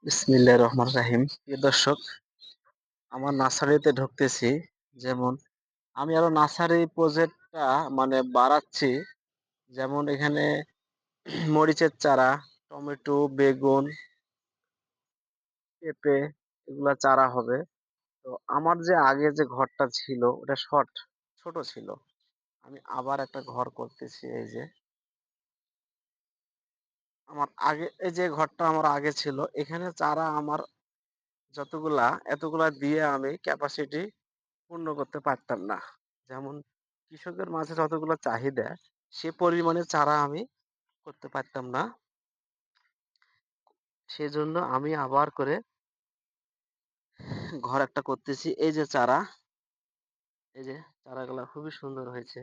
বিসমিল্লাহির রহমানির রহিম। প্রিয় দর্শক, আমার নার্সারিতে ঢুকতেছি। যেমন আমি আরো নার্সারি প্রজেক্টটা বাড়াচ্ছি। যেমন এখানে মরিচের চারা, টমেটো, বেগুন, পেঁপে এগুলা চারা হবে। তো আমার যে আগে যে ঘরটা ছিল ওটা ছোট ছিল। আমি আবার একটা ঘর করতেছি। এই যে এই যে ঘরটা আমার আগে ছিল, এখানে চারা আমার যতগুলা এতগুলা দিয়ে আমি ক্যাপাসিটি পূর্ণ করতে পারতাম না। যেমন কৃষকের মাঝে যতগুলো চাহিদা, সে পরিমাণে চারা আমি করতে পারতাম না। সেজন্য আমি আবার করে ঘর একটা করতেছি। এই যে চারা, এই যে চারাগুলা খুবই সুন্দর হয়েছে।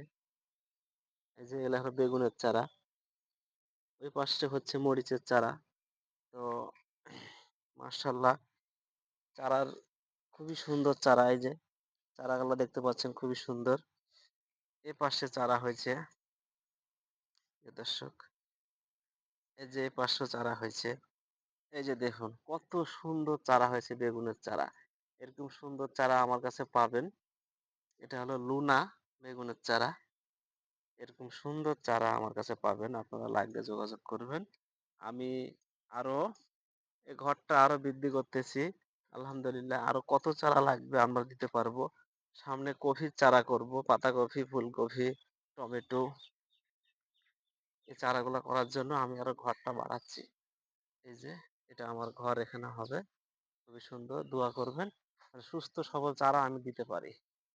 এই যে এগুলা হলো বেগুনের চারা, ওই পাশে হচ্ছে মরিচের চারা। তো মাশাআল্লাহ, চারার খুবই সুন্দর চারা। এই যে চারাগুলা দেখতে পাচ্ছেন খুবই সুন্দর। এ পাশে চারা হয়েছে। প্রিয় দর্শক, এই যে এ পাশেও চারা হয়েছে। এই যে দেখুন কত সুন্দর চারা হয়েছে বেগুনের চারা। এরকম সুন্দর চারা আমার কাছে পাবেন। এটা হলো লুনা বেগুনের চারা। এরকম সুন্দর চারা আমার কাছে পাবেন। আপনারা লাগলে যোগাযোগ করবেন। আমি আরো ঘরটা আরো বৃদ্ধি করতেছি। আলহামদুলিল্লাহ, আরো কত চারা লাগবে আমরা দিতে পারবো। সামনে কফির চারা করব, পাতাকপি, ফুলকপি, টমেটো। এই চারাগুলা করার জন্য আমি আরো ঘরটা বাড়াচ্ছি। এই যে এটা আমার ঘর এখানে হবে। খুবই সুন্দর। দোয়া করবেন। সুস্থ সবল চারা আমি দিতে পারি।